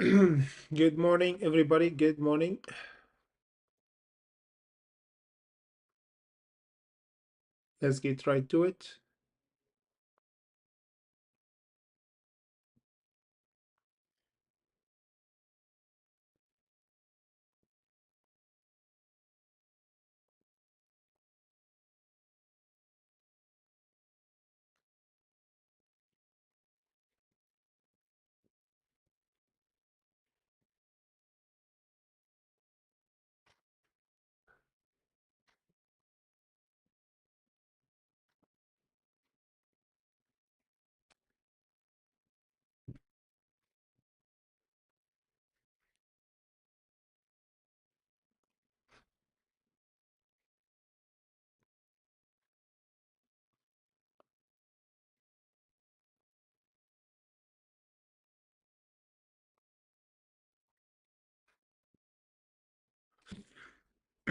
Good morning, everybody. Good morning. Let's get right to it.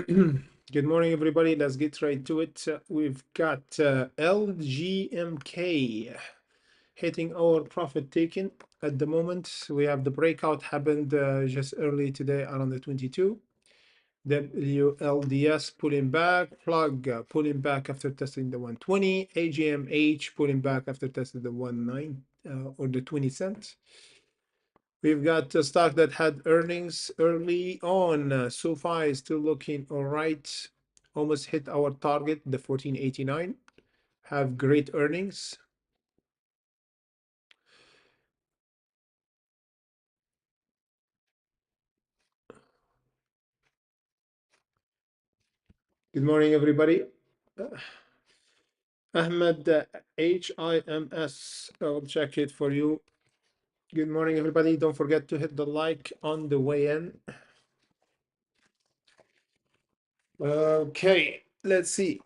Good morning, everybody. Let's get right to it. We've got LGMK hitting our profit taken at the moment. We have the breakout happened just early today around the 22. WLDS pulling back, plug pulling back after testing the 120, AGMH pulling back after testing the 19 or the 20 cents. We've got a stock that had earnings early on. SoFi is still looking all right. Almost hit our target, the 1489. Have great earnings. Good morning, everybody. Ahmed, HIMS. I'll check it for you. Good morning, everybody. Don't forget to hit the like on the way in. Okay, let's see.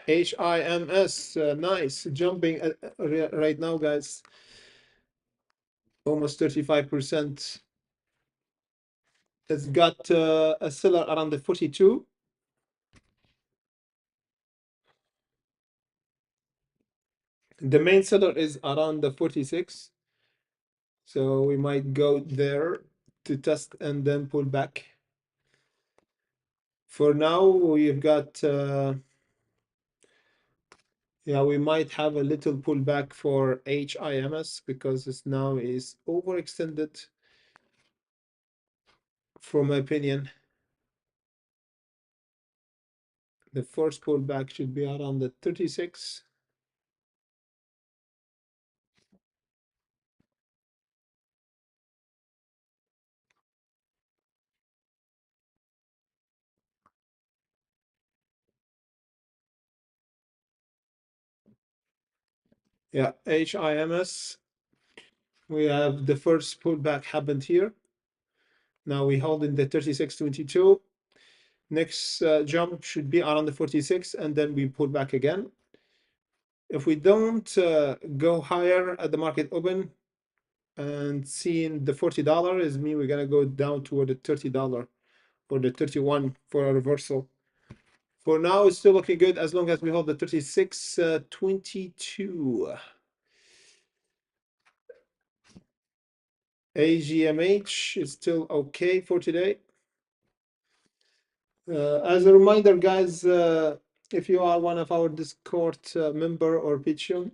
HIMS, nice. Jumping right now, guys. Almost 35%. It's got a seller around the 42. The main seller is around the 46. So we might go there to test and then pull back. For now, we've got, yeah, we might have a little pullback for HIMS because this now is overextended, from my opinion. The first pullback should be around the 36. Yeah, HIMS. We have the first pullback happened here. Now we hold in the 36.22. Next jump should be around the 46, and then we pull back again. If we don't go higher at the market open and seeing the $40 is me, we're gonna go down toward the $30 or the 31 for a reversal. For now, it's still looking good as long as we hold the 36.22. AGMH is still okay for today. As a reminder, guys, if you are one of our Discord member or Patreon,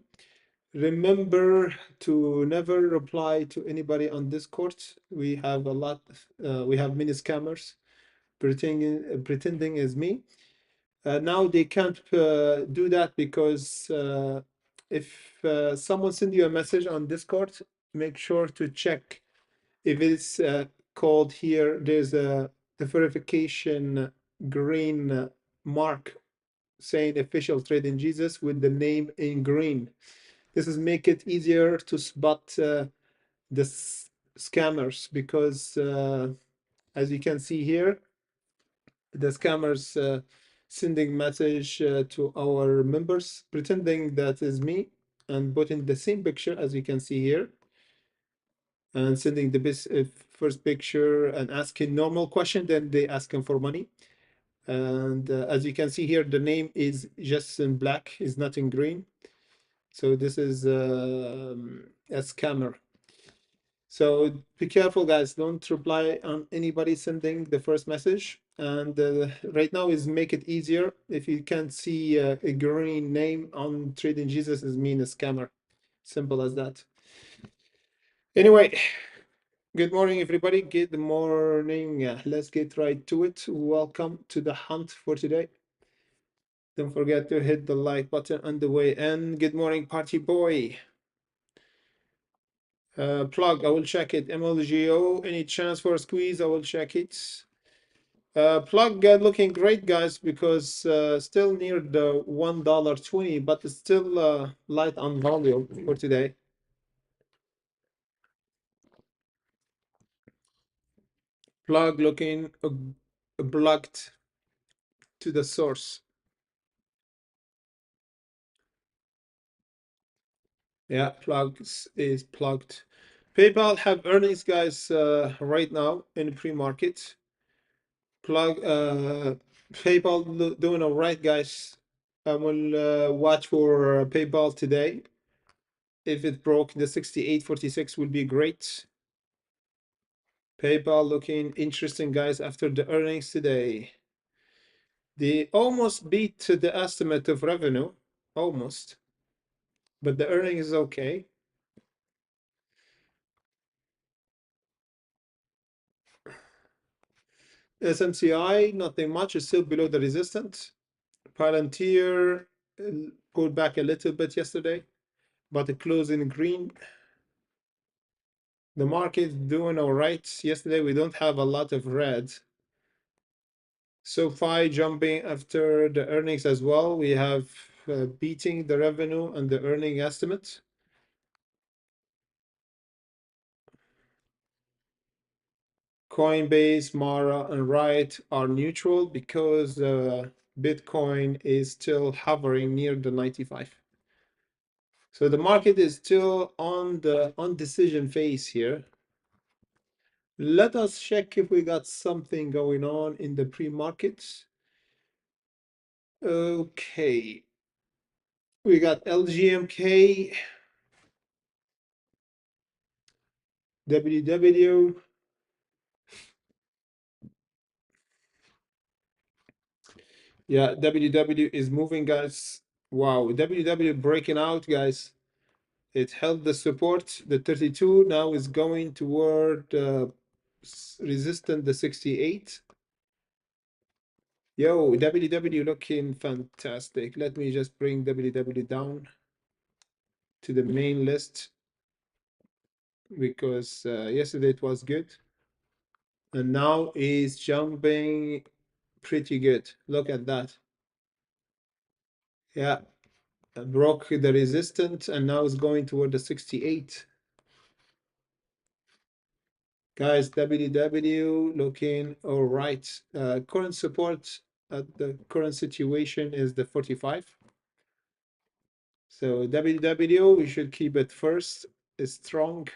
remember to never reply to anybody on Discord. We have a lot, we have many scammers pretending as me. Now they can't do that because if someone send you a message on Discord, make sure to check if it's called here. There's the verification green mark saying official trade in Jesus with the name in green. This is make it easier to spot the scammers because as you can see here, the scammers sending message to our members pretending that is me and putting the same picture as you can see here and sending the best, first picture and asking normal question, then they ask him for money. And as you can see here, the name is just in black, is not in green. So this is a scammer. So be careful, guys. Don't reply on anybody sending the first message. And right now is make it easier. If you can't see a green name on Trading Jesus, is mean a scammer. Simple as that. Anyway, good morning, everybody. Good morning. Let's get right to it. Welcome to the hunt for today. Don't forget to hit the like button on the way in. Good morning, party boy. Plug, I will check it. MLGO, any chance for a squeeze? I will check it. Plug looking great, guys, because still near the $1.20, but it's still light on volume for today. Plug looking plugged to the source. Yeah, plug is plugged. PayPal have earnings, guys, right now in pre-market. Plug PayPal doing all right, guys. I will watch for PayPal today. If it broke the 68.46 would be great. PayPal looking interesting, guys, after the earnings today. They almost beat the estimate of revenue, almost, but the earnings is okay. SMCI, nothing much, is still below the resistance. Palantir pulled back a little bit yesterday, but it closed in green. The market doing all right. Yesterday we don't have a lot of red. SoFi jumping after the earnings as well. We have beating the revenue and the earning estimate. Coinbase, Mara, and Riot are neutral because Bitcoin is still hovering near the 95. So the market is still on the undecision phase here. Let us check if we got something going on in the pre-market. Okay. We got LGMK, WW. Yeah, WW is moving, guys. Wow, WW breaking out, guys. It held the support, the 32, now is going toward resistant, the 68. Yo, WW looking fantastic. Let me just bring WW down to the main list because yesterday it was good. And now is jumping pretty good. Look at that. Yeah, broke the resistance and now is going toward the 68. Guys, WW looking all right. Current support at the current situation is the 45. So WW, we should keep it first. It's strong.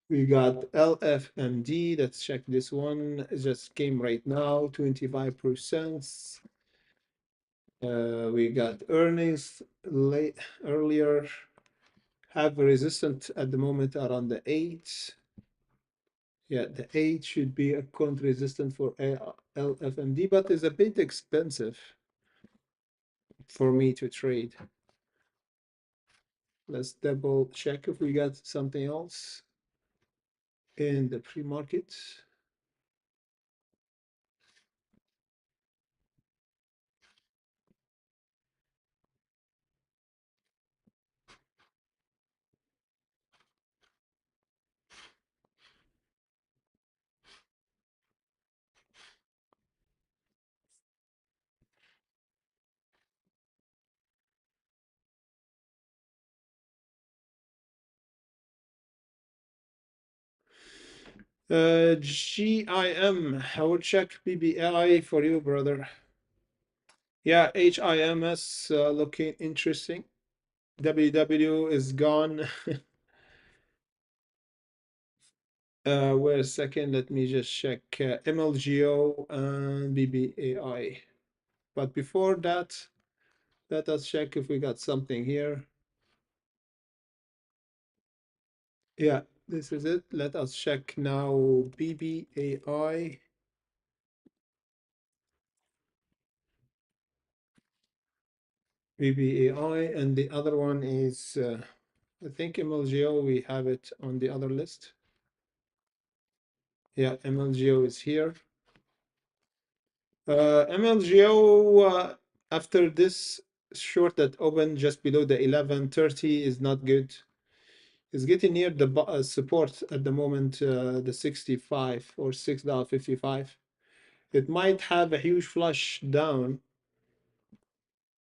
We got LFMD. Let's check this one. It just came right now, 25%. We got earnings late earlier. Have a resistance at the moment around the 8. Yeah, the 8 should be a current resistance for LFMD, but it's a bit expensive for me to trade. Let's double check if we got something else in the pre-market. GIM, I will check BBI for you, brother. Yeah, HIMS looking interesting. WW is gone. Wait a second, let me just check MLGO and BBAI. But before that, let us check if we got something here. Yeah, this is it. Let us check now BBAI. BBAI, and the other one is, I think MLGO, we have it on the other list. Yeah, MLGO is here. MLGO, after this short that opened just below the 1130 is not good. It's getting near the support at the moment, the 65 or $6.55. It might have a huge flush down.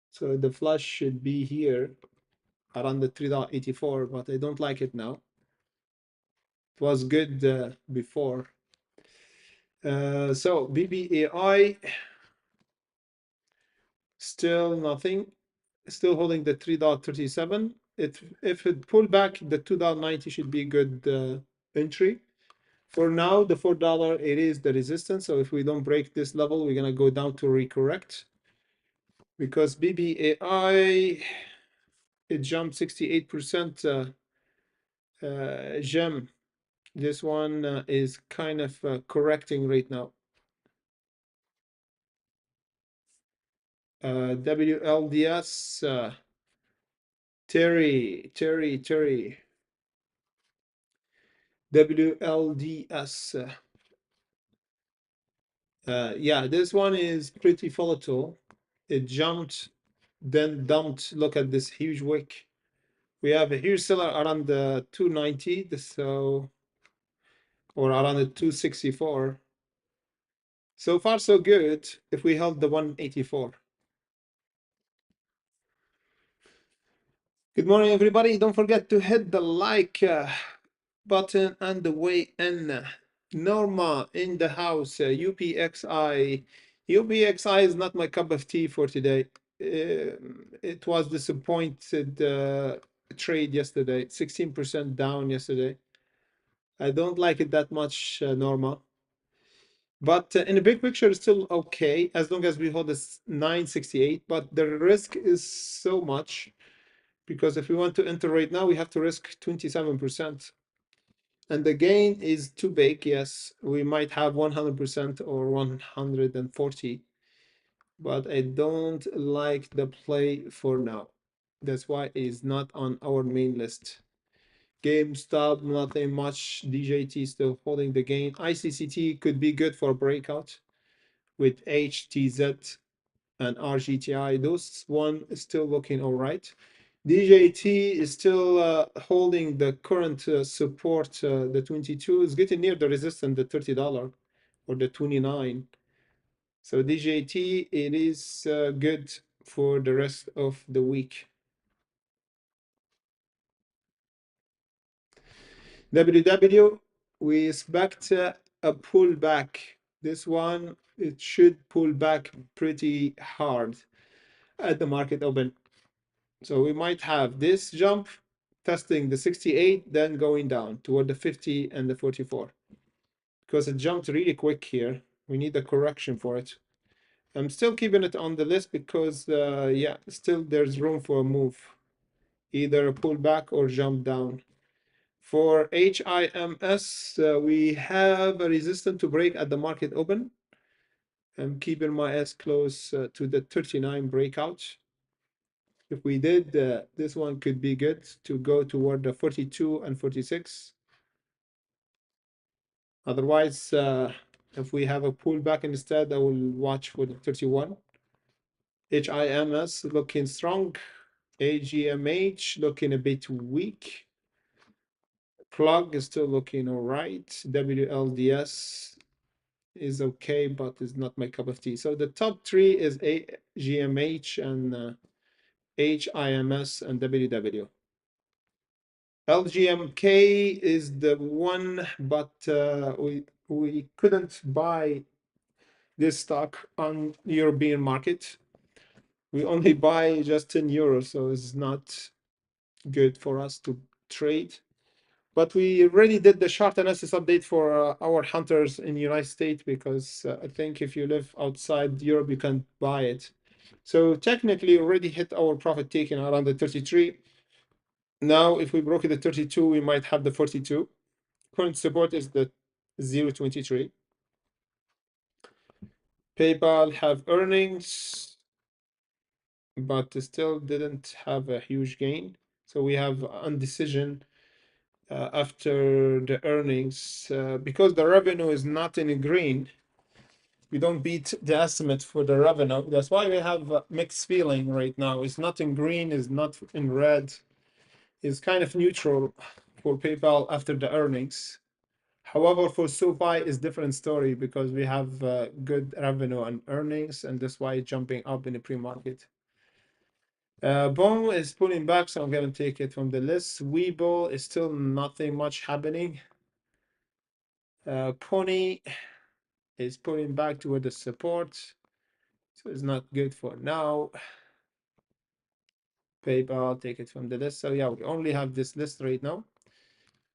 So the flush should be here around the $3.84, but I don't like it now. It was good before. So BBAI, still nothing. Still holding the $3.37. If it pull back, the $2.90 should be a good entry. For now, the $4, it is the resistance. So if we don't break this level, we're gonna go down to recorrect. Because BBAI, it jumped 68% gem. This one is kind of correcting right now. WLDS, Terry. WLDS. Yeah, this one is pretty volatile. It jumped, then dumped. Look at this huge wick. We have a huge seller around the 290, so, or around the 264. So far, so good if we held the 184. Good morning, everybody. Don't forget to hit the like button and the way in. Norma in the house, UPXI. UPXI is not my cup of tea for today. It was disappointed trade yesterday, 16% down yesterday. I don't like it that much, Norma. But in the big picture, it's still okay as long as we hold this 968. But the risk is so much because if we want to enter right now, we have to risk 27%. And the gain is too big. Yes, we might have 100% or 140, but I don't like the play for now. That's why it is not on our main list. GameStop, nothing much. DJT still holding the gain. ICCT could be good for breakout with HTZ and RGTI. Those one is still looking all right. DJT is still holding the current support, the 22 is getting near the resistance, the $30 or the 29. So DJT, it is good for the rest of the week. WW, we expect a pullback. This one, it should pull back pretty hard at the market open. So we might have this jump testing the 68, then going down toward the 50 and the 44. Because it jumped really quick here. We need a correction for it. I'm still keeping it on the list because, yeah, still there's room for a move. Either a pullback or jump down. For HIMS, we have a resistance to break at the market open. I'm keeping my eyes close to the 39 breakout. If we did, this one could be good to go toward the 42 and 46. Otherwise, if we have a pullback instead, I will watch for the 31. HIMS looking strong. AGMH looking a bit weak. Plug is still looking all right. WLDS is okay, but is not my cup of tea. So the top three is AGMH and HIMS and WW. LGMK is the one, but we couldn't buy this stock on European market. We only buy just 10 euros, so it's not good for us to trade. But we already did the chart analysis update for our hunters in the United States because I think if you live outside Europe, you can buy it. So technically already hit our profit taking around the 33. Now, if we broke the 32, we might have the 42. Current support is the 0.23. PayPal have earnings, but still didn't have a huge gain. So we have indecision after the earnings because the revenue is not in green. We don't beat the estimate for the revenue. That's why we have a mixed feeling right now. It's not in green, it's not in red. It's kind of neutral for PayPal after the earnings. However, for SoFi is different story because we have good revenue and earnings, and that's why it's jumping up in the pre-market. Boom is pulling back, so I'm gonna take it from the list. Webull is still nothing much happening. Pony is pulling back toward the support, so it's not good for now. PayPal, take it from the list. So yeah, we only have this list right now.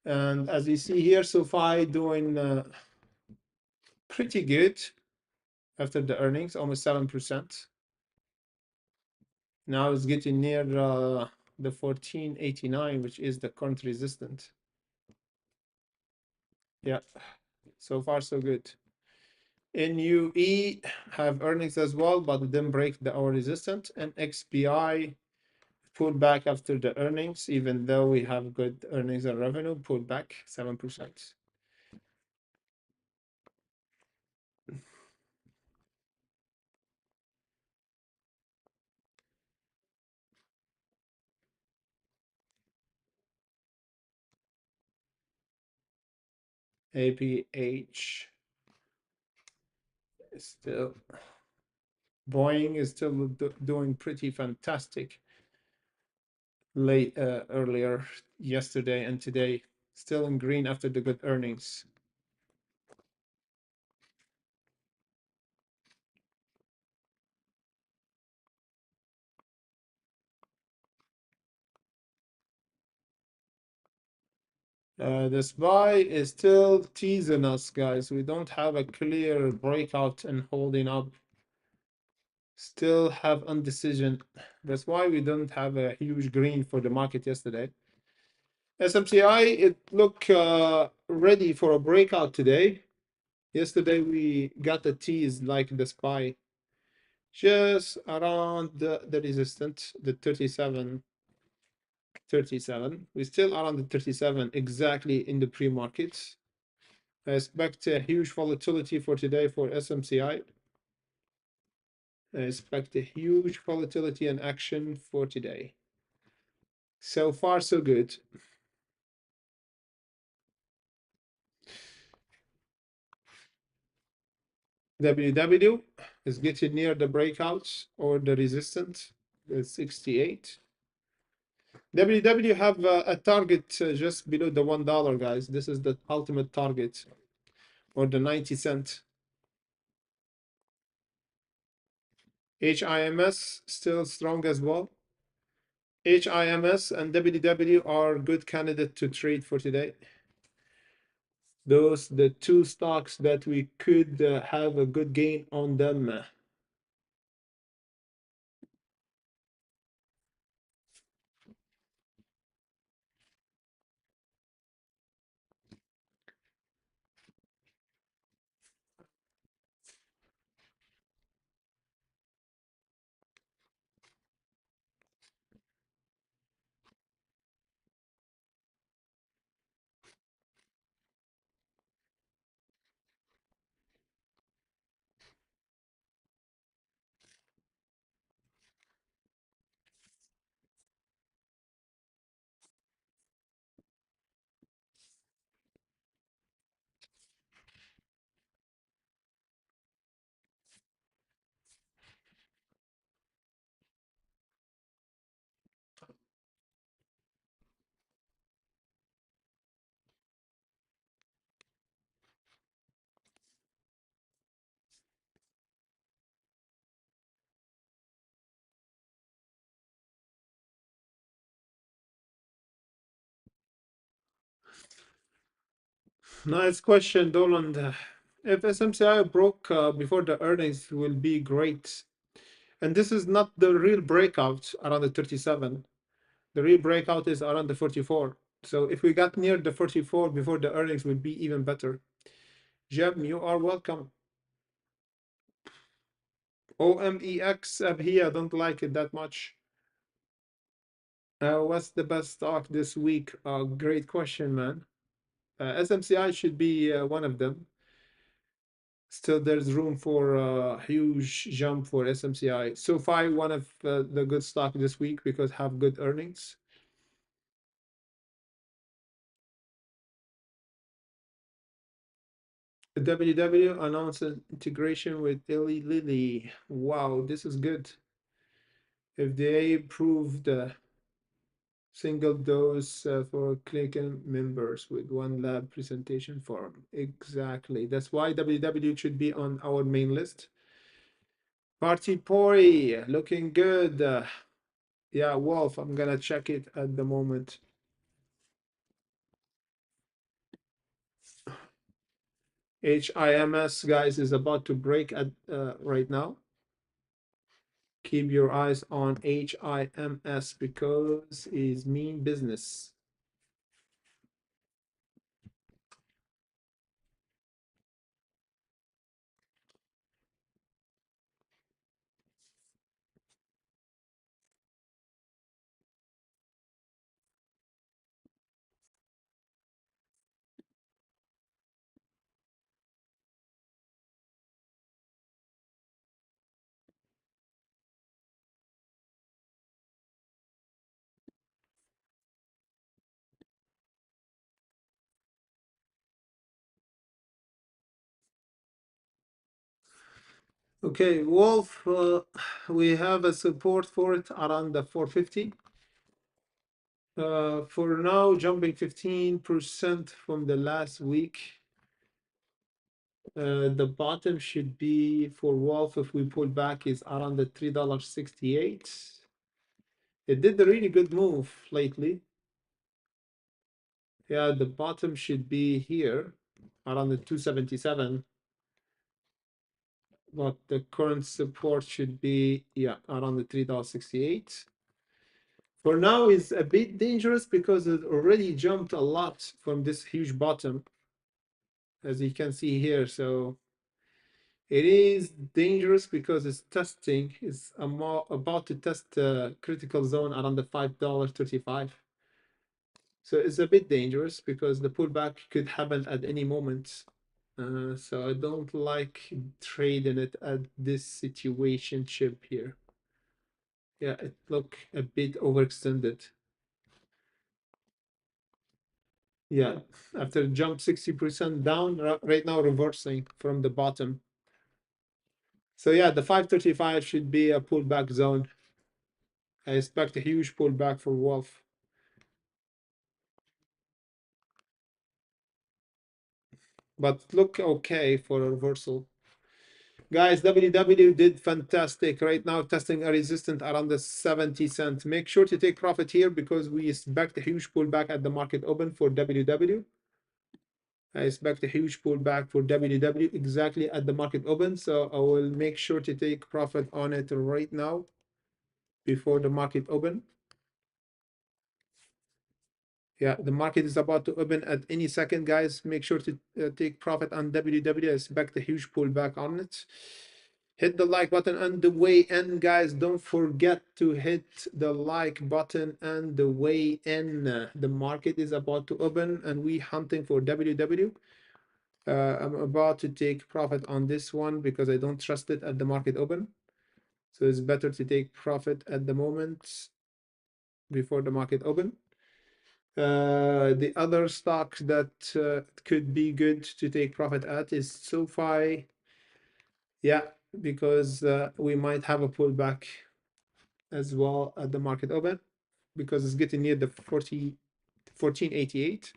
And as you see here, SoFi doing pretty good after the earnings, almost 7%. Now it's getting near the 1489, which is the current resistance. Yeah, so far so good. NUE have earnings as well, but didn't break our resistance. And XPI pulled back after the earnings, even though we have good earnings and revenue, pulled back 7%. APH is still, Boeing is still doing pretty fantastic late earlier yesterday and today, still in green after the good earnings. The SPY is still teasing us, guys. We don't have a clear breakout and holding up. Still have indecision. That's why we don't have a huge green for the market yesterday. SMCI, it looked ready for a breakout today. Yesterday we got a tease like the SPY, just around the resistance, the 37. We're still around the 37 exactly in the pre-market. I expect a huge volatility for today for SMCI. I expect a huge volatility and action for today. So far, so good. WW is getting near the breakouts or the resistance, the 68. WW have a target just below the $1, guys. This is the ultimate target, or the 90 cent. HIMS still strong as well. HIMS and WW are good candidate to trade for today. Those the two stocks that we could have a good gain on them. Nice question, Dolan. If SMCI broke before the earnings will be great. And this is not the real breakout around the 37. The real breakout is around the 44. So if we got near the 44 before the earnings would be even better. Jem, you are welcome. OMEX here, I don't like it that much. What's the best stock this week? Great question, man. SMCI should be one of them. Still, there's room for a huge jump for SMCI. SoFi, one of the good stock this week because have good earnings. WW announced an integration with Eli Lilly. Wow, this is good. If they approve the single dose for clinical members with one lab presentation form. Exactly. That's why WW should be on our main list. Party Pori, looking good. Yeah, Wolf, I'm gonna check it at the moment. HIMS, guys, is about to break at right now. Keep your eyes on HIMS because it's mean business. Okay, Wolf, we have a support for it around the 450. For now, jumping 15% from the last week. The bottom should be for Wolf if we pull back is around the $3.68. It did a really good move lately. Yeah, the bottom should be here around the 277. But the current support should be, yeah, around the $3.68. For now, is a bit dangerous because it already jumped a lot from this huge bottom, as you can see here. So it is dangerous because it's testing, it's about to test the critical zone around the $5.35. So it's a bit dangerous because the pullback could happen at any moment. So I don't like trading it at this situation chip here. Yeah, it look a bit overextended. Yeah, after jump 60% down, right now reversing from the bottom. So yeah, the 535 should be a pullback zone. I expect a huge pullback for Wolf. But look okay for a reversal. Guys, WW did fantastic right now, testing a resistance around the 70 cents. Make sure to take profit here because we expect a huge pullback at the market open for WW. I expect a huge pullback for WW exactly at the market open. So I will make sure to take profit on it right now before the market open. Yeah, the market is about to open at any second, guys. Make sure to take profit on WW. I expect a huge pullback on it. Hit the like button on the way in, guys. Don't forget to hit the like button on the way in. The market is about to open and we hunting for WW. I'm about to take profit on this one because I don't trust it at the market open. So it's better to take profit at the moment before the market open. The other stock that could be good to take profit at is SoFi. Yeah, because we might have a pullback as well at the market open because it's getting near the 1488.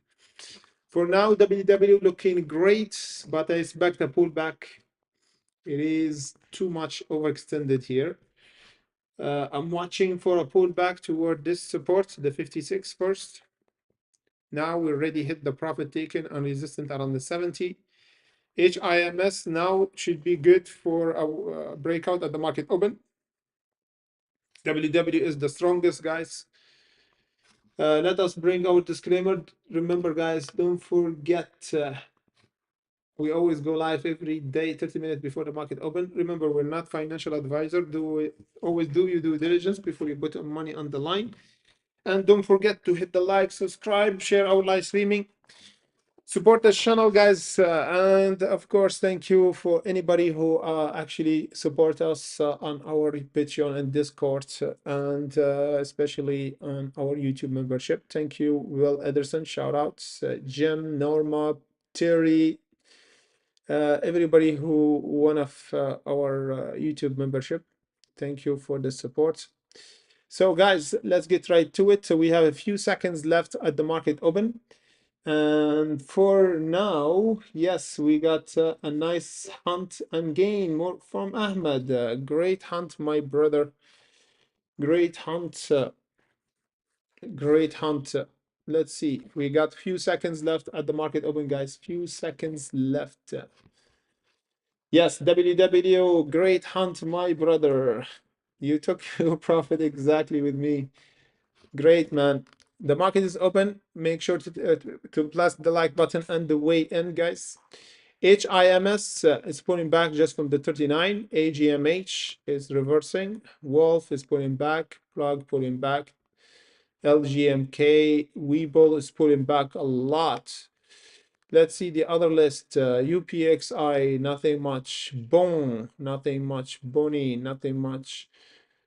For now, WW looking great, but I expect a pullback. It is too much overextended here. I'm watching for a pullback toward this support, the 56 first. Now we already hit the profit taken on resistance around the 70. HIMS now should be good for a breakout at the market open. WW is the strongest, guys. Let us bring our disclaimer. Remember, guys, don't forget, we always go live every day, 30 minutes before the market open. Remember, we're not financial advisor. Always do your due diligence before you put money on the line. And don't forget to hit the like, subscribe, share our live streaming. Support the channel, guys, and of course, thank you for anybody who actually support us on our Patreon and Discord, and especially on our YouTube membership. Thank you, Will Ederson, shout outs, Jim, Norma, Terry, everybody who one of our YouTube membership. Thank you for the support. So, guys, let's get right to it. So we have a few seconds left at the market open. And for now, yes, we got a nice hunt and gain more from Ahmed. Great hunt, my brother. Great hunt. Great hunt. Let's see. We got few seconds left at the market open, guys. Few seconds left. Yes, WW. Great hunt, my brother. You took your profit exactly with me. Great, man. The market is open. Make sure to press the like button and the way in, guys. HIMS is pulling back just from the 39. AGMH is reversing. Wolf is pulling back. Plug pulling back. LGMK. Webull is pulling back a lot. Let's see the other list. UPXI, nothing much. Bone, nothing much. Bony, nothing much.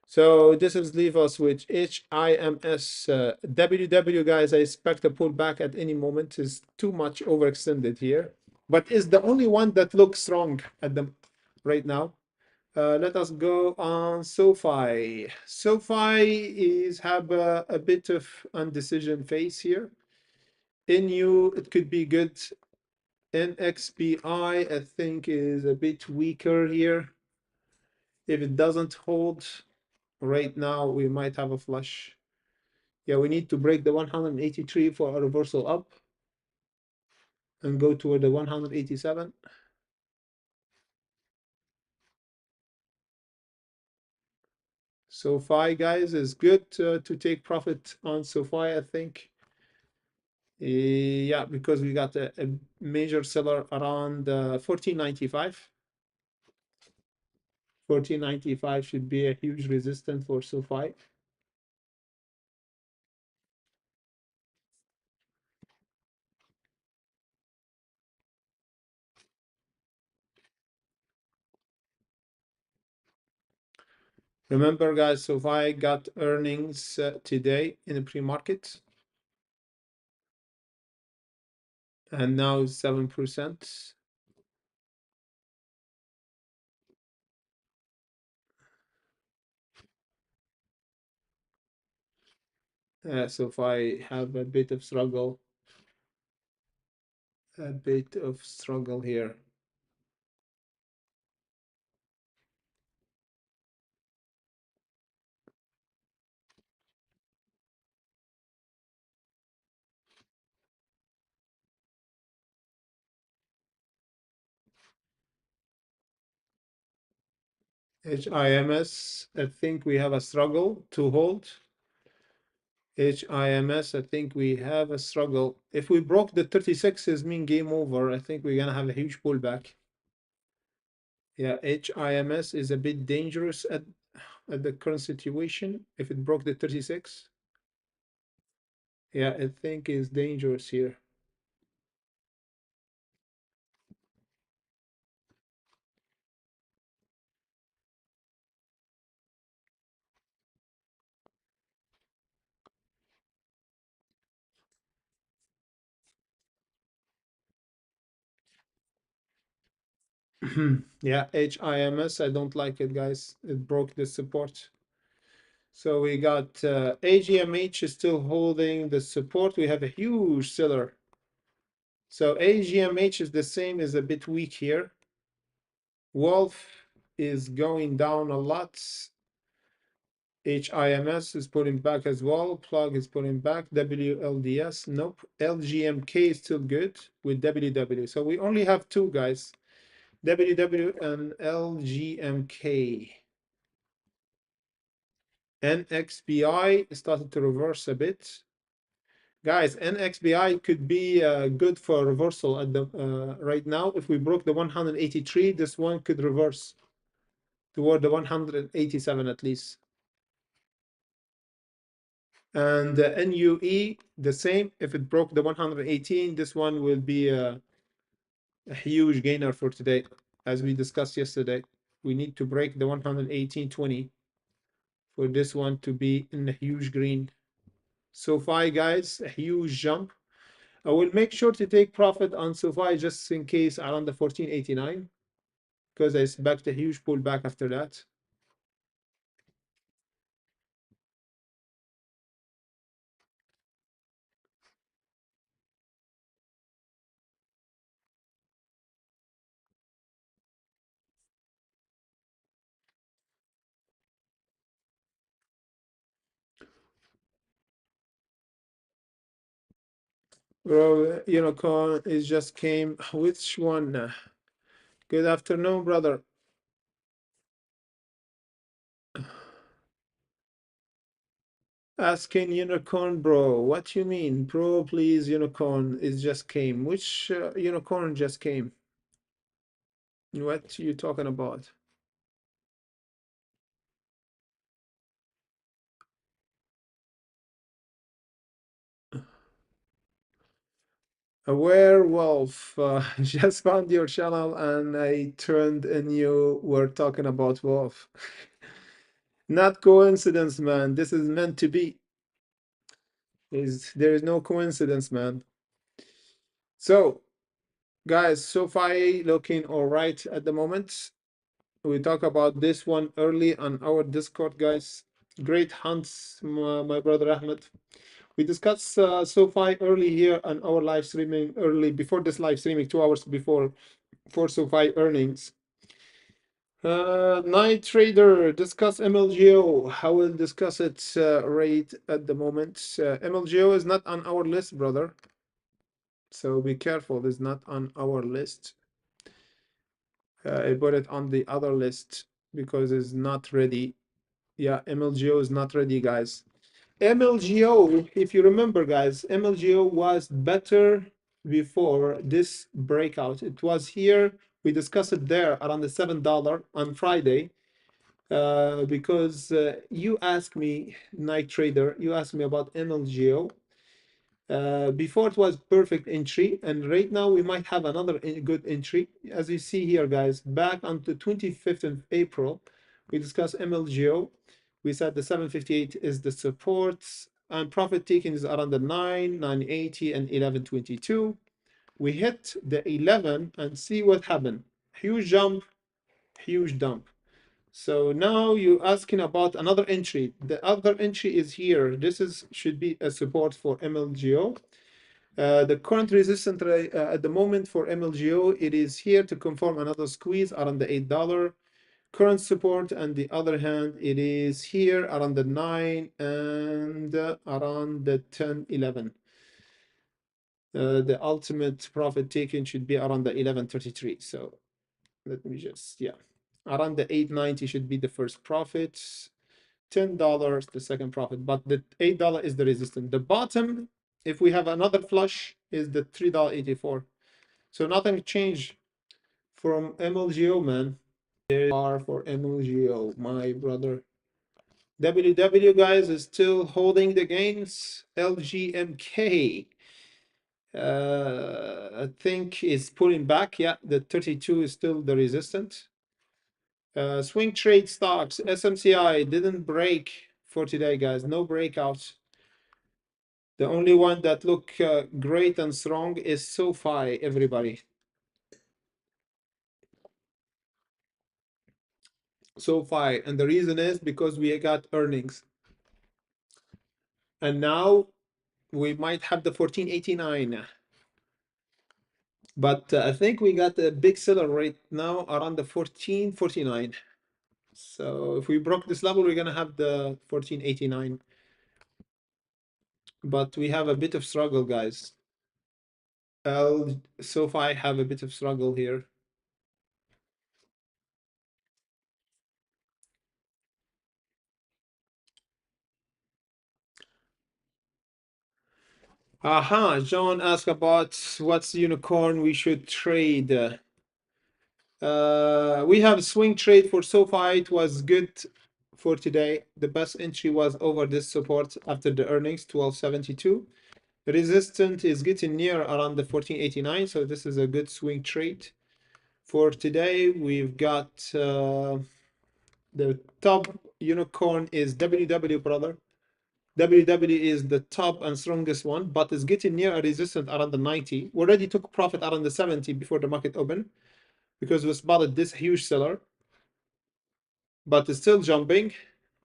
So this is leave us with HIMS. WW, guys, I expect a pullback at any moment. Is too much overextended here, but is the only one that looks strong at the right now. Let us go on SoFi. SoFi is have a bit of undecision phase here. NU, it could be good. NXPI, I think, is a bit weaker here. If it doesn't hold right now, we might have a flush. Yeah, we need to break the 183 for a reversal up and go toward the 187. SoFi, guys, is good to take profit on SoFi, I think. Yeah, because we got a major seller around 1495. 1495 should be a huge resistance for SoFi. Remember, guys, SoFi got earnings today in the pre-market, and now it's 7%. SoFi have a bit of struggle, here. HIMS, I think we have a struggle to hold. HIMS, I think we have a struggle. If we broke the 36s, mean game over. I think we're gonna have a huge pullback. Yeah, HIMS is a bit dangerous at the current situation. If it broke the 36, yeah, I think is dangerous here. Yeah, HIMS, I don't like it, guys. It broke the support. So we got AGMH is still holding the support. We have a huge seller. So AGMH is the same, is a bit weak here. Wolf is going down a lot. HIMS is pulling back as well. Plug is pulling back. WLDS, nope. LGMK is still good with WW. So we only have two, guys. WW and LGMK. NXPI started to reverse a bit. Guys, NXBI could be good for reversal at the right now. If we broke the 183, this one could reverse toward the 187 at least. And NUE, the same. If it broke the 118, this one will be a huge gainer for today. As we discussed yesterday, we need to break the 118.20 for this one to be in a huge green. SoFi, guys, a huge jump. I will make sure to take profit on SoFi just in case around the 1489 because I expect a huge pullback after that. Bro, unicorn is just came. Which one? Good afternoon, brother. Asking unicorn, bro. What you mean, bro? Please, unicorn is just came. Which unicorn just came? What you talking about? A werewolf. Just found your channel and I turned and you were talking about wolf. Not coincidence, man. This is meant to be. There is no coincidence, man. So, guys, SoFi looking all right at the moment. We talk about this one early on our Discord, guys. Great hunts, my brother Ahmed. We discussed SoFi early here on our live streaming early before this live streaming, 2 hours before for SoFi earnings. Night Trader, discuss MLGO. I will discuss it right at the moment. MLGO is not on our list, brother. So be careful, it's not on our list. I put it on the other list because it's not ready. Yeah, MLGO is not ready, guys. MLGO, if you remember, guys, MLGO was better before this breakout. It was here. We discussed it there around the $7 on Friday. Because you asked me, Night Trader, you asked me about MLGO. Before it was perfect entry, and right now we might have another good entry. As you see here, guys, back on the 25th of April, we discussed MLGO. We said the 758 is the support, and profit taking is around the 980, and 1122. We hit the 11 and see what happened. Huge jump, huge dump. So now you're asking about another entry. The other entry is here. This is should be a support for MLGO. The current resistance at the moment for MLGO, it is here to confirm another squeeze around the $8. Current support, on the other hand, it is here around the 9 and around the 10, 11. The ultimate profit taken should be around the 1133. So let me just, yeah. Around the 890 should be the first profit. $10 the second profit, but the $8 is the resistance. The bottom, if we have another flush, is the $3.84. So nothing changed from MLGO, man. There are for MLGO, my brother. WW guys is still holding the gains. LGMK, I think is pulling back. Yeah, the 32 is still the resistance. Swing trade stocks, SMCI didn't break for today, guys. No breakout. The only one that look great and strong is SoFi, everybody. SoFi, and the reason is because we got earnings. And now we might have the 1489. But I think we got a big seller right now around the 1449. So if we broke this level, we're gonna have the 1489. But we have a bit of struggle, guys. SoFi have a bit of struggle here. Aha, John asked about what's unicorn we should trade. We have swing trade for SoFi. It was good for today. The best entry was over this support after the earnings, 1272. Resistance is getting near around the 1489, so this is a good swing trade. For today, we've got the top unicorn is WW, brother. WW is the top and strongest one, but it's getting near a resistance around the 90. We already took profit around the 70 before the market opened because we spotted this huge seller, but it's still jumping.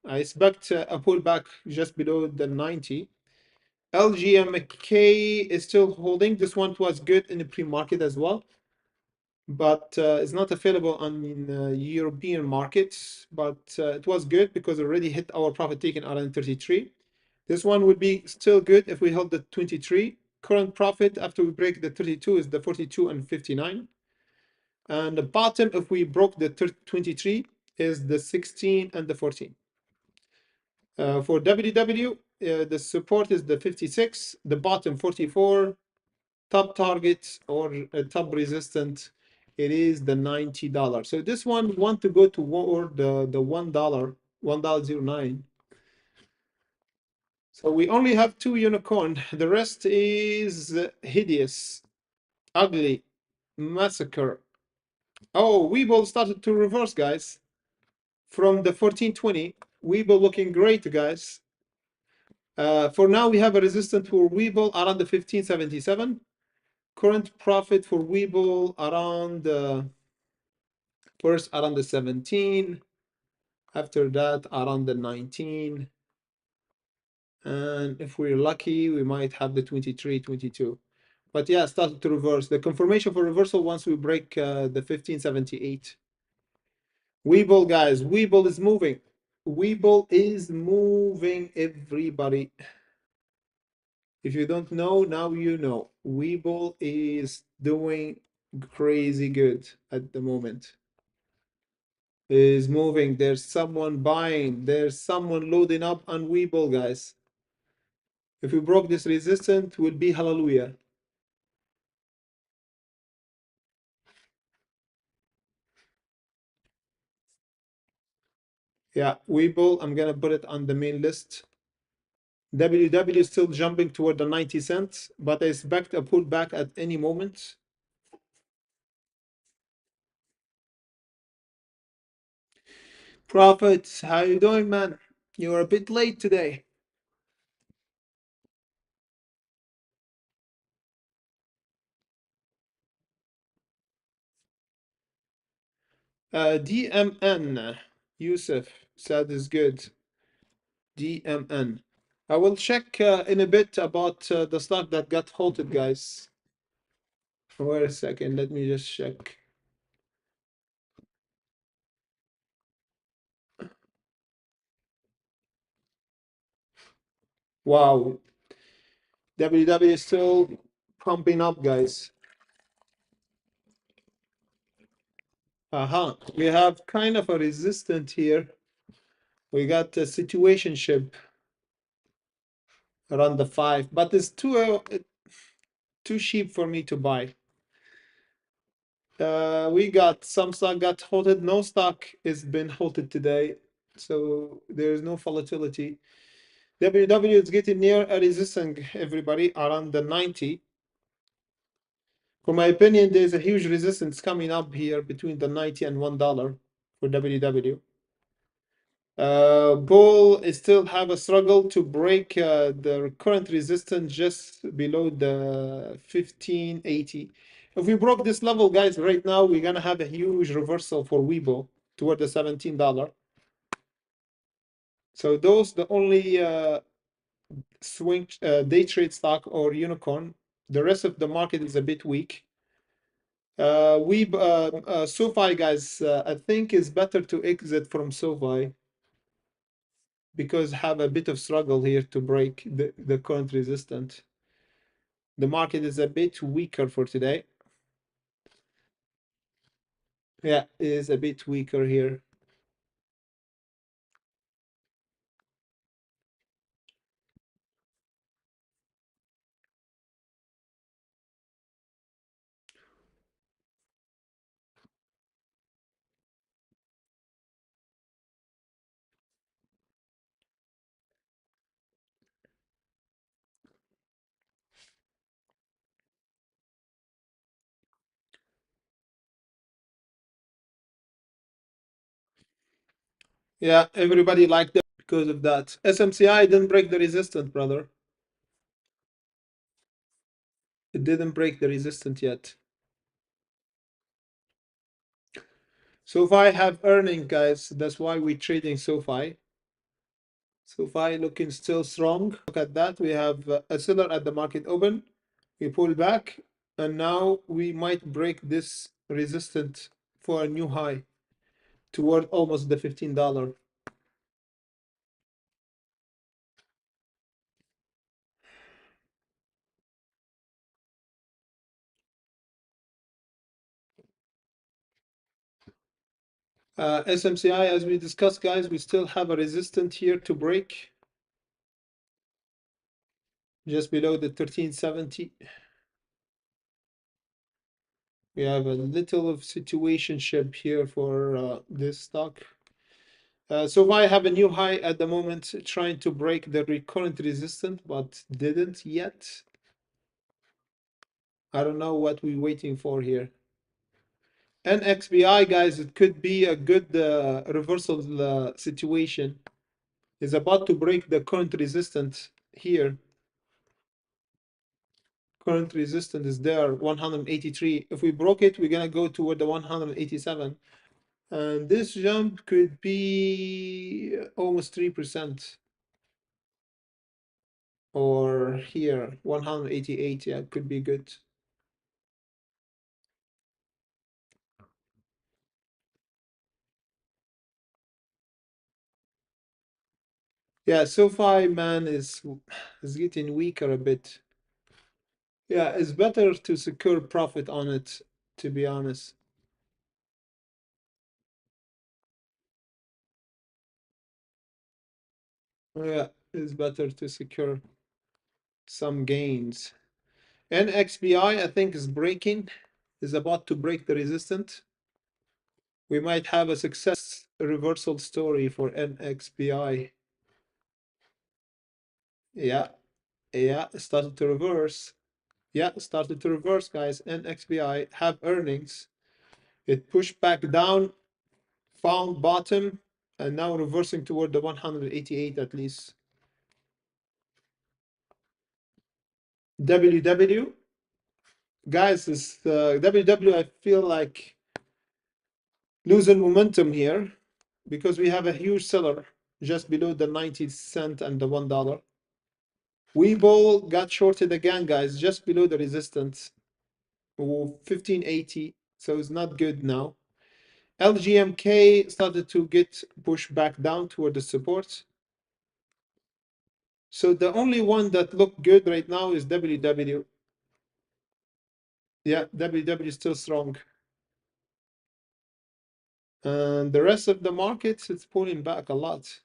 I expect a pullback just below the 90. LGMK is still holding. This one was good in the pre-market as well, but it's not available on European markets, but it was good because it already hit our profit taken around 33. This one would be still good if we held the 23. Current profit after we break the 32 is the 42 and 59. And the bottom, if we broke the 23, is the 16 and the 14. For WW, the support is the 56, the bottom 44, top target or top resistant, it is the $90. So this one want to go toward the $1, $1.09. So we only have two unicorn. The rest is hideous, ugly, massacre. Oh, Webull started to reverse, guys. From the 1420, Webull looking great, guys. For now, we have a resistance for Webull around the 1577. Current profit for Webull around first around the 17. After that, around the 19. And if we're lucky, we might have the 23, 22. But yeah, started to reverse. The confirmation for reversal once we break the 1578. Webull, guys, Webull is moving. Webull is moving, everybody. If you don't know, now you know. Webull is doing crazy good at the moment. Is moving. There's someone buying. There's someone loading up on Webull, guys. If we broke this resistance, would be hallelujah. Yeah, Webull, I'm gonna put it on the main list. WW is still jumping toward the 90 cents, but I expect a pullback at any moment. Profit, how you doing, man? You're a bit late today. DMN, Yusuf said is good. DMN. I will check in a bit about the stock that got halted, guys. Wait a second, let me just check. Wow, WW is still pumping up, guys. We have kind of a resistance here. We got a situationship around the 5, but it's too cheap for me to buy. We got some stock got halted. No stock has been halted today, so there's no volatility. WW is getting near a resistance, everybody, around the 90. For my opinion, there's a huge resistance coming up here between the 90 and $1 for WW. Bull is still have a struggle to break the current resistance just below the 1580. If we broke this level, guys, right now we're gonna have a huge reversal for Weibo toward the $17. So those the only swing day trade stock or unicorn. The rest of the market is a bit weak. SoFi, guys, I think it's better to exit from SoFi because have a bit of struggle here to break the current resistance. The market is a bit weaker for today. Yeah, it is a bit weaker here. Yeah, everybody liked it because of that. SMCI didn't break the resistance, brother. It didn't break the resistance yet. SoFi have earning, guys. That's why we're trading SoFi. SoFi looking still strong. Look at that. We have a seller at the market open. We pull back, and now we might break this resistance for a new high toward almost the $15. SMCI, as we discussed, guys, we still have a resistance here to break just below the 1370. We have a little of situationship here for this stock. So I have a new high at the moment, trying to break the current resistance, but didn't yet. I don't know what we're waiting for here. NXBI, guys, it could be a good reversal situation. Is about to break the current resistance here. Current resistance is there, 183. If we broke it, we're gonna go toward the 187. And this jump could be almost 3%. Or here, 188, yeah, could be good. Yeah, SoFi, man, is getting weaker a bit. Yeah, it's better to secure profit on it, to be honest. Yeah, it's better to secure some gains. NXBI, I think, is breaking, is about to break the resistance. We might have a success reversal story for NXBI. Yeah, yeah, it started to reverse. Yeah, it started to reverse, guys. NXBI have earnings. It pushed back down, found bottom, and now reversing toward the 188 at least. WW, guys, this WW, I feel like losing momentum here because we have a huge seller just below the 90 cent and the $1. Webull got shorted again, guys, just below the resistance, 1580, so it's not good now. LGMK started to get pushed back down toward the support. So the only one that looked good right now is WW. Yeah, WW is still strong. And the rest of the markets, it's pulling back a lot.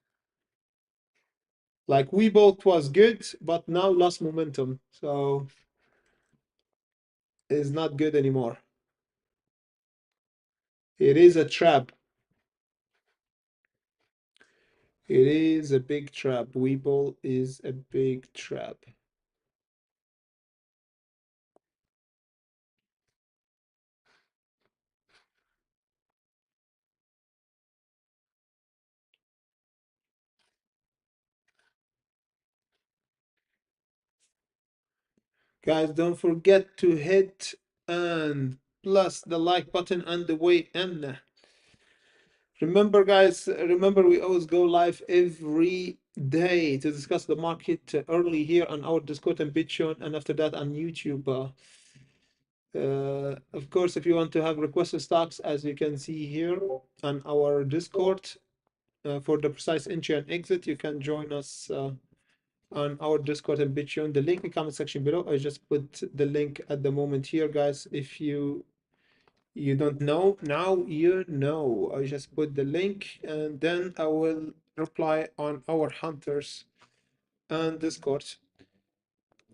Like Webull was good, but now lost momentum. So it's not good anymore. It is a trap. It is a big trap. Webull is a big trap. Guys, don't forget to hit and plus the like button on the way in. Remember, guys, remember we always go live every day to discuss the market early here on our Discord and BitChute, and after that on YouTube. Of course, if you want to have requested stocks, as you can see here on our Discord, for the precise entry and exit, you can join us on our Discord and BitChute. The link in the comment section below. I just put the link at the moment here, guys. If you don't know, now you know. I just put the link and then I will reply on our hunters and Discord.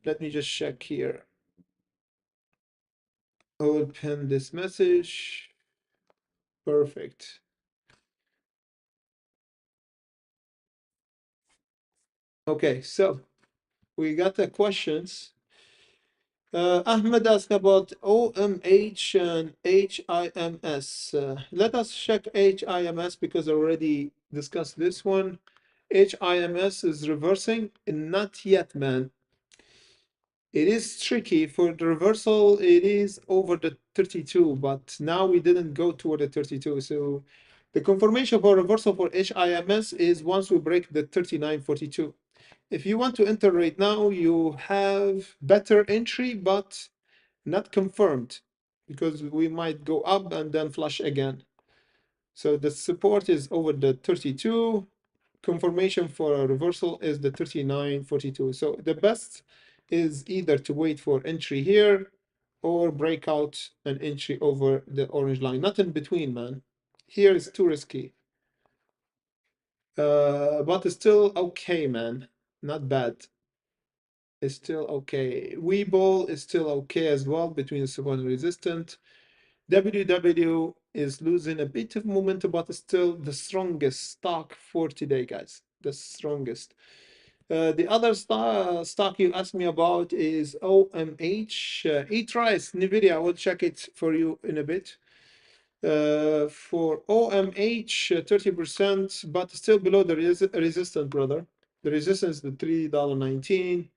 Let me just check here. I will pin this message. Perfect. Okay, so we got the questions. Ahmed asked about OMH and HIMS. Let us check HIMS because already discuss this one. HIMS is reversing, not yet, man. It is tricky for the reversal. It is over the 32, but now we didn't go toward the 32. So the confirmation for reversal for HIMS is once we break the 39.42. If you want to enter right now, you have better entry, but not confirmed because we might go up and then flush again. So the support is over the 32. Confirmation for a reversal is the 39.42. So the best is either to wait for entry here or break out an entry over the orange line. Not in between, man. Here is too risky. But it's still okay, man. Not bad. It's still okay. Webull is still okay as well between support and resistance. WW is losing a bit of momentum, but it's still the strongest stock for today, guys. The strongest. The other stock you asked me about is OMH. Eat rice, NVIDIA. I will check it for you in a bit. For OMH, 30%, but still below the resistance, brother. The resistance is the $3.19.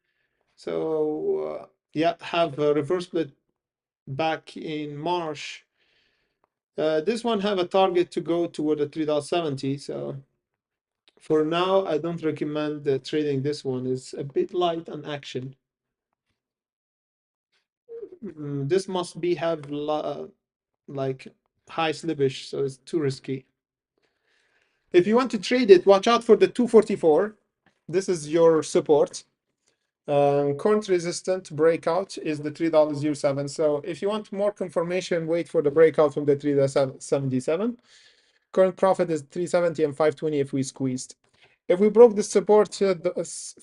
So, yeah, have a reverse split back in March. This one have a target to go toward the 3.70. So for now, I don't recommend trading this one. It's a bit light on action. This must be have like high slippage, so it's too risky. If you want to trade it, watch out for the 244. This is your support. Current resistant breakout is the $3.07. So if you want more confirmation, wait for the breakout from the 3.77. Current profit is 370 and 520 if we squeezed. If we broke the support,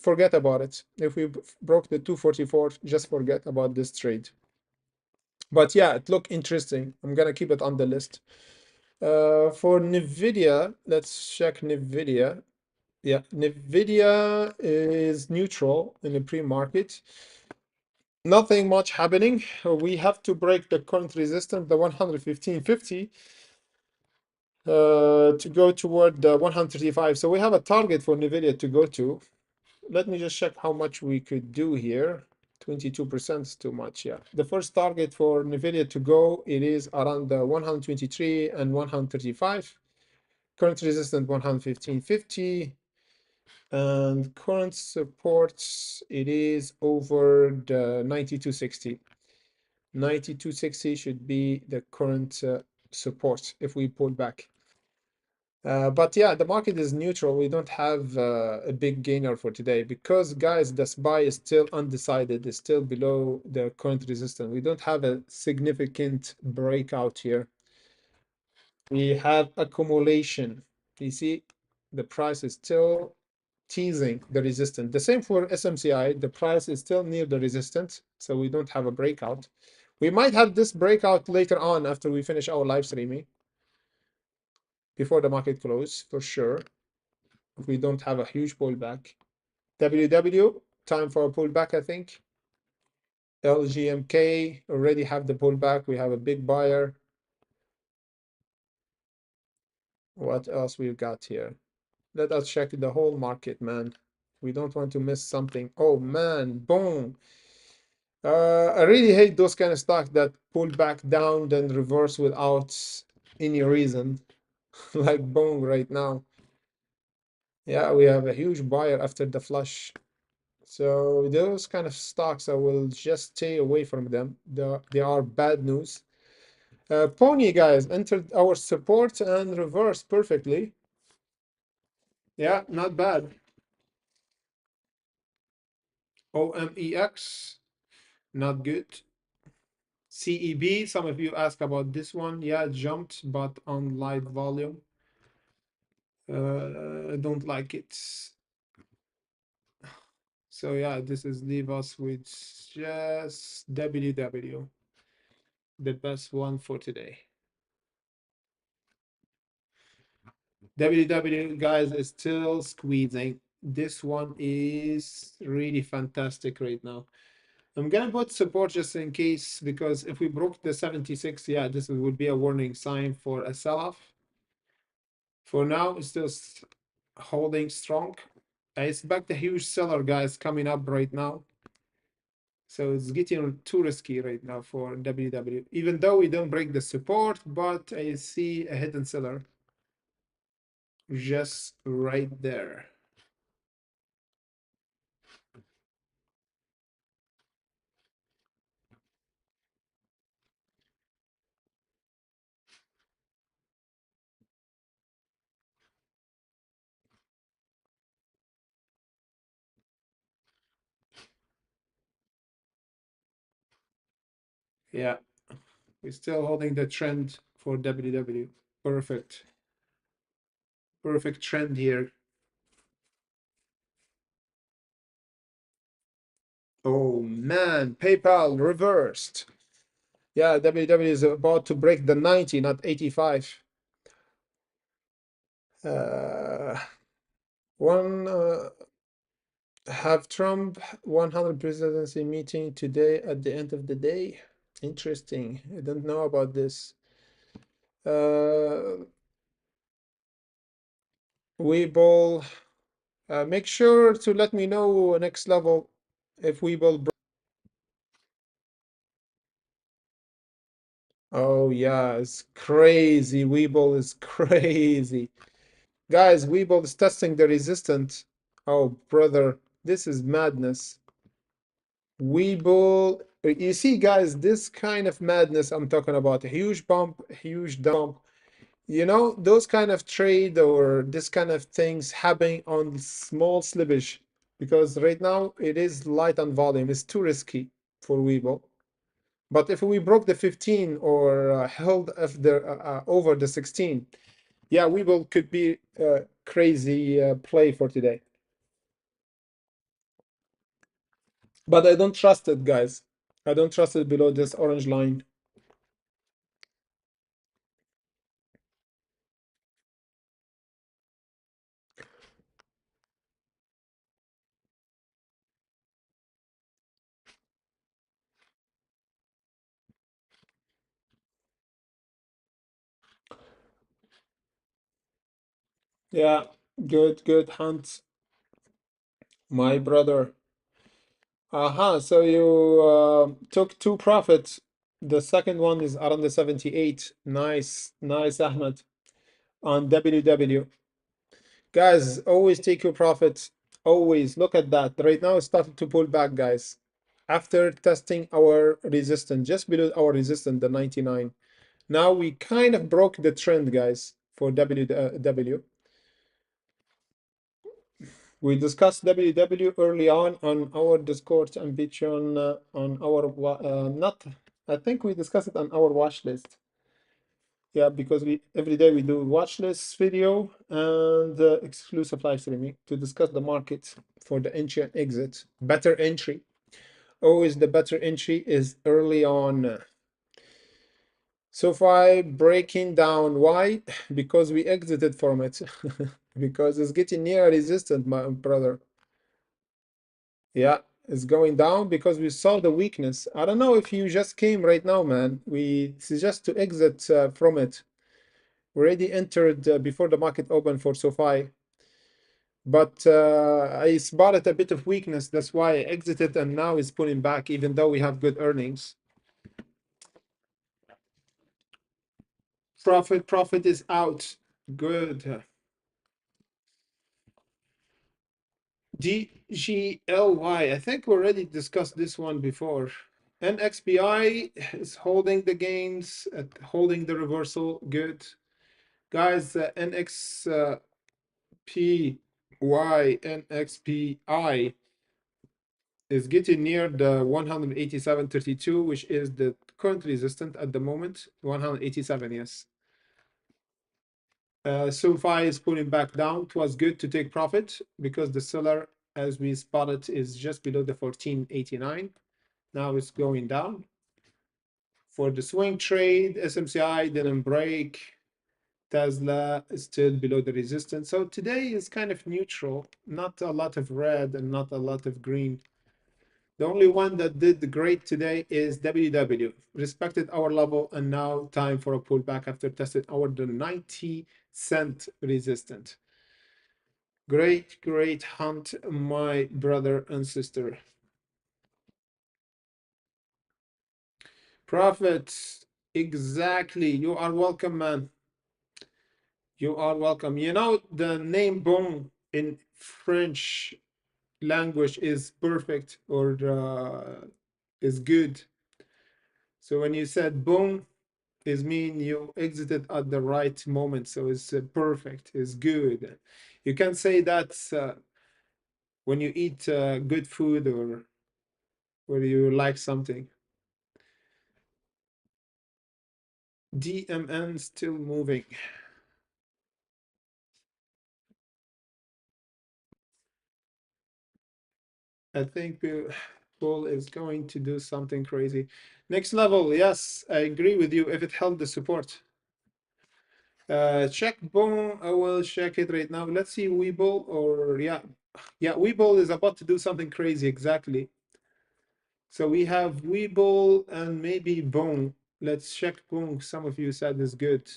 forget about it. If we broke the 244, just forget about this trade. But yeah, it looked interesting. I'm gonna keep it on the list. For NVIDIA, let's check NVIDIA. Yeah, NVIDIA is neutral in the pre-market. Nothing much happening. We have to break the current resistance, the 115.50, to go toward the 135. So we have a target for NVIDIA to go to. Let me just check how much we could do here. 22% is too much. Yeah, the first target for NVIDIA to go, it is around the 123 and 135. Current resistance 115.50, and current supports, it is over the 92.60. 92.60 should be the current support if we pull back. But yeah, the market is neutral. We don't have a big gainer for today because, guys, the SPY is still undecided. It's still below the current resistance. We don't have a significant breakout here. We have accumulation. You see, the price is still teasing the resistance. The same for SMCI. The price is still near the resistance, so we don't have a breakout. We might have this breakout later on after we finish our live streaming, before the market close, for sure, if we don't have a huge pullback. WW, time for a pullback, I think. LGMK already have the pullback. We have a big buyer. What else we've got here? Let us check the whole market, man. We don't want to miss something. Oh man, boom. I really hate those kind of stocks that pull back down then reverse without any reason. Like boom right now. Yeah, we have a huge buyer after the flush. So those kind of stocks, I will just stay away from them. They are bad news. Pony, guys, entered our support and reversed perfectly. Yeah, not bad. OMEX, not good. CEB, some of you ask about this one. Yeah, it jumped, but on light volume. I don't like it. So yeah, this is leave us with just WW, the best one for today. WW, guys, is still squeezing. This one is really fantastic right now. I'm gonna put support just in case, because if we broke the 76, yeah, this would be a warning sign for a sell-off. For now, it's still holding strong. I expect a huge seller, guys, coming up right now. So it's getting too risky right now for WW. Even though we don't break the support, but I see a hidden seller just right there. Yeah, we're still holding the trend for WW. Perfect. Perfect trend here. Oh man, PayPal reversed. Yeah, WW is about to break the 90, not 85. One have Trump 100 presidency meeting today at the end of the day. Interesting. I don't know about this. Weeble, make sure to let me know next level if Weeble. Oh yeah, it's crazy. Weeble is crazy. Guys, Weeble is testing the resistance. Oh brother, this is madness. Weeble, you see, guys, this kind of madness I'm talking about. A huge bump, huge dump. You know, those kind of trade or this kind of things happen on small slippage because right now it is light on volume. It's too risky for Weeble. But if we broke the 15 or held over the 16, yeah, Weeble could be a crazy play for today. But I don't trust it, guys. I don't trust it below this orange line. Yeah, good hunt, my brother. So you took two profits. The second one is around the 78. Nice, Ahmed, on WW. Guys, always take your profits. Always look at that. Right now, it's starting to pull back, guys. After testing our resistance, just below our resistance, the 99. Now we kind of broke the trend, guys, for WW. We discussed WW early on our Discord ambition on our not. I think we discussed it on our watch list. Yeah, because we every day we do watch list video and exclusive live streaming to discuss the market for the entry and exit. Better entry. Always the better entry is early on. So far breaking down. Why? Because we exited from it. Because it's getting near resistant, my brother. Yeah, it's going down because we saw the weakness. I don't know if you just came right now, man. We suggest to exit from it. We already entered before the market opened for SoFi. But I spotted a bit of weakness. That's why I exited and now it's pulling back, even though we have good earnings. Profit is out. Good. DGLY. I think we already discussed this one before. NXPI is holding the gains, holding the reversal. Good. Guys, NXPI is getting near the 187.32, which is the current resistance at the moment. 187, yes. SoFi is pulling back down. It was good to take profit because the seller, as we spotted, is just below the 1489. Now it's going down. For the swing trade, SMCI didn't break. Tesla is still below the resistance. So today is kind of neutral, not a lot of red and not a lot of green. The only one that did great today is WW, respected our level, and now time for a pullback after testing our the 90 cent resistant. Great hunt, my brother and sister. Prophet, exactly. You are welcome, man. You are welcome. You know, the name bon in French language is perfect or is good. So when you said bon, is mean you exited at the right moment. So it's perfect, it's good. You can say that when you eat good food or when you like something. DMN still moving. I think Paul is going to do something crazy. Next level, yes, I agree with you. If it held the support. Check boom. I will check it right now. Let's see Weeble or yeah, Weeble is about to do something crazy. Exactly. So we have Weeble and maybe Bone. Let's check Bone. Some of you said is good.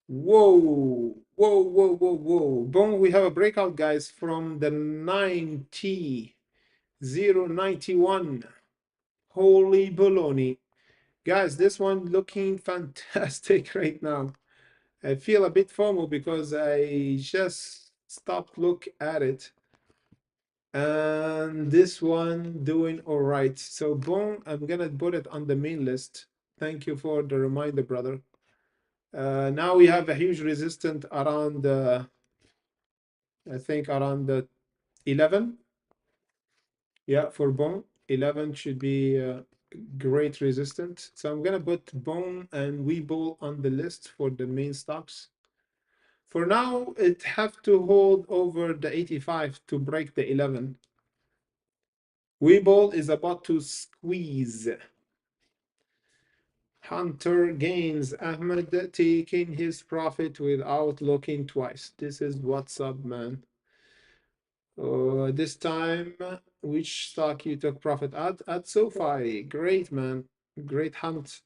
Whoa. Bone, we have a breakout, guys, from the 091. Holy baloney. Guys, this one looking fantastic right now. I feel a bit FOMO because I just stopped look at it. And this one doing all right. So boom, I'm gonna put it on the main list. Thank you for the reminder, brother. Now we have a huge resistance around I think around the 11. Yeah, for bone 11 should be great resistance. So I'm gonna put bone and Webull on the list for the main stocks. For now, it have to hold over the 85 to break the 11. Webull is about to squeeze. Hunter gains. Ahmed taking his profit without looking twice. This is what's up, man. This time, which stock you took profit at SoFi? Great, man. Great hunt.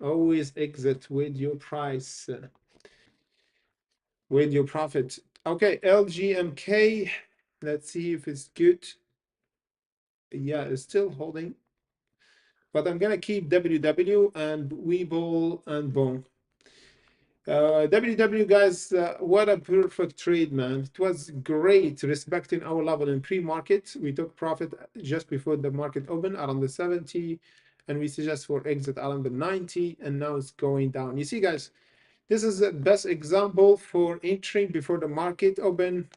Always exit with your price, with your profit. Okay, LGMK. Let's see if it's good. Yeah, it's still holding. But I'm gonna keep WW and Weeble and Bone. WW guys, what a perfect trade, man. It was great respecting our level in pre-market. We took profit just before the market opened around the 70, and we suggest for exit around the 90, and now it's going down. You see, guys, this is the best example for entering before the market open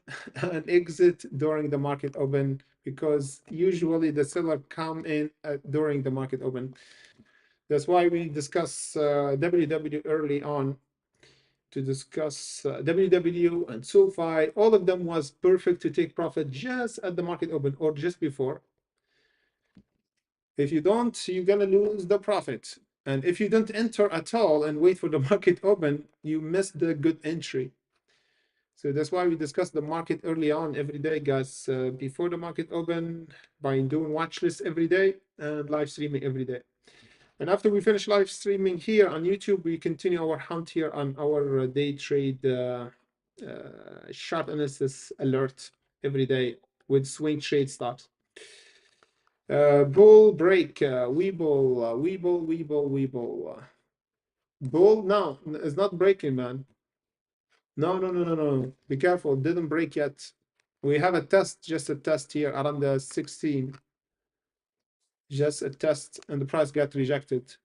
and exit during the market open, because usually the seller come in during the market open. That's why we discuss WW early on to discuss WW and SoFi. All of them was perfect to take profit just at the market open or just before. If you don't, you're gonna lose the profit. And if you don't enter at all and wait for the market open, you miss the good entry. So that's why we discuss the market early on every day, guys, before the market open, by doing watch list every day and live streaming every day. And after we finish live streaming here on YouTube, we continue our hunt here on our day trade chart analysis alert every day with swing trade stocks. Bull break, Weeble. Bull, no, it's not breaking, man. No. Be careful, it didn't break yet. We have a test, just a test here around the 16. Just a test, and the price got rejected.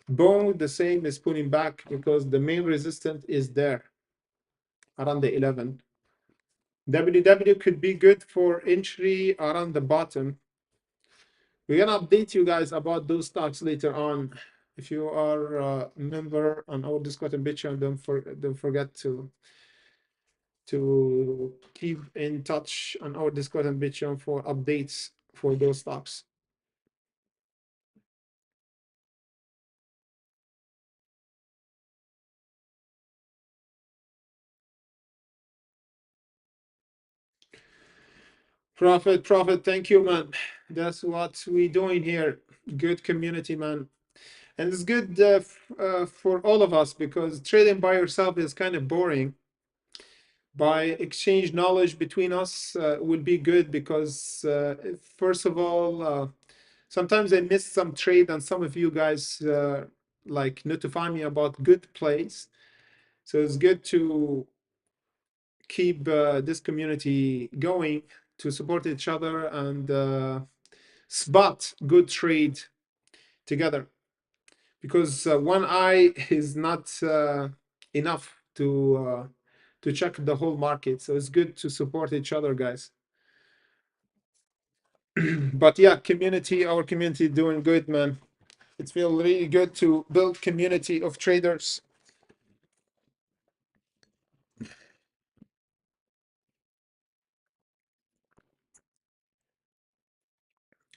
Bone, the same, is pulling back because the main resistance is there around the 11. WW could be good for entry around the bottom. We're gonna update you guys about those stocks later on. If you are a member on our Discord and Bitcoin, don't forget to keep in touch on our Discord and Bitcoin for updates for those stocks. Profit, thank you, man. That's what we doing here. Good community, man. And it's good for all of us because trading by yourself is kind of boring. By exchange knowledge between us will be good because first of all, sometimes I miss some trade and some of you guys like notify me about good plays. So it's good to keep this community going to support each other and spot good trade together because one eye is not enough to check the whole market. So it's good to support each other, guys. But yeah, our community doing good, man. It feels really good to build community of traders.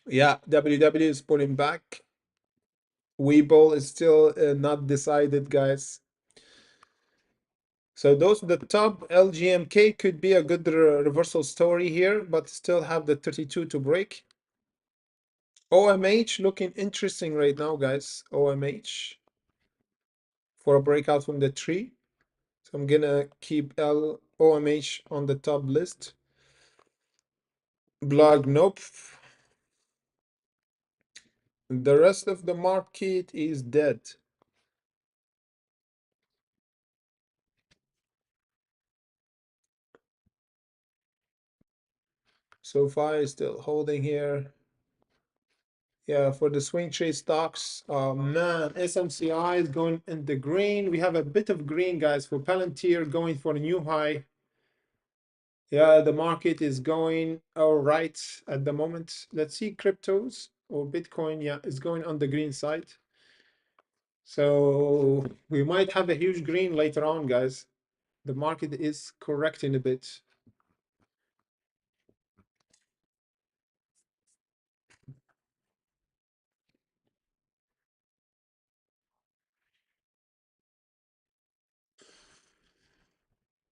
Yeah, WW is pulling back. Webull is still not decided, guys. So those the top LGMK could be a good reversal story here, but still have the 32 to break. OMH looking interesting right now, guys. OMH for a breakout from the tree. So I'm gonna keep OMH on the top list. Blog, nope. The rest of the market is dead. SoFi is still holding here. Yeah, for the swing trade stocks, man, SMCI is going in the green. We have a bit of green, guys, for Palantir going for a new high. Yeah, the market is going all right at the moment. Let's see cryptos or Bitcoin. Yeah, it's going on the green side. So we might have a huge green later on, guys. The market is correcting a bit.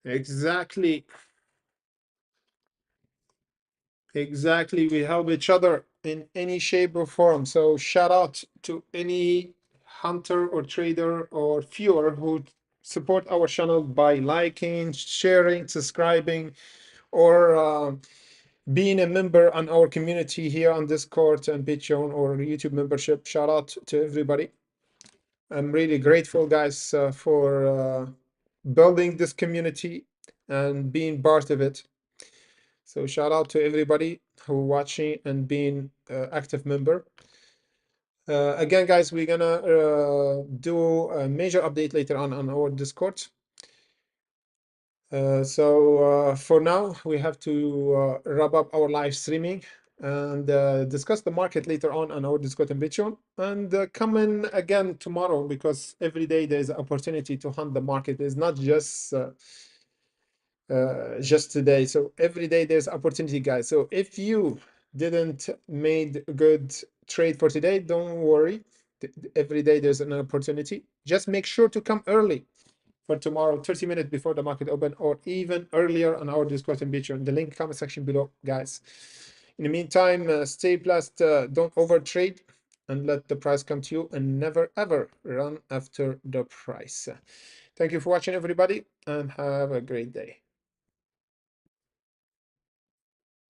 Exactly. Exactly. We help each other in any shape or form. So shout out to any hunter or trader or viewer who support our channel by liking, sharing, subscribing, or being a member on our community here on Discord and Patreon or YouTube membership. Shout out to everybody. I'm really grateful, guys, for building this community and being part of it. So shout out to everybody who watching and being active member. Again, guys, we're gonna do a major update later on our Discord. So for now, we have to wrap up our live streaming and discuss the market later on our Discord and Patreon. And come in again tomorrow because every day there is an opportunity to hunt the market. It's not just today. So every day there's opportunity, guys. So if you didn't made a good trade for today, don't worry. Every day there's an opportunity. Just make sure to come early for tomorrow, 30 minutes before the market open, or even earlier on our Discord and Patreon. The link comment section below, guys. In the meantime, stay blessed. Don't overtrade and let the price come to you, and never ever run after the price. Thank you for watching, everybody, and have a great day.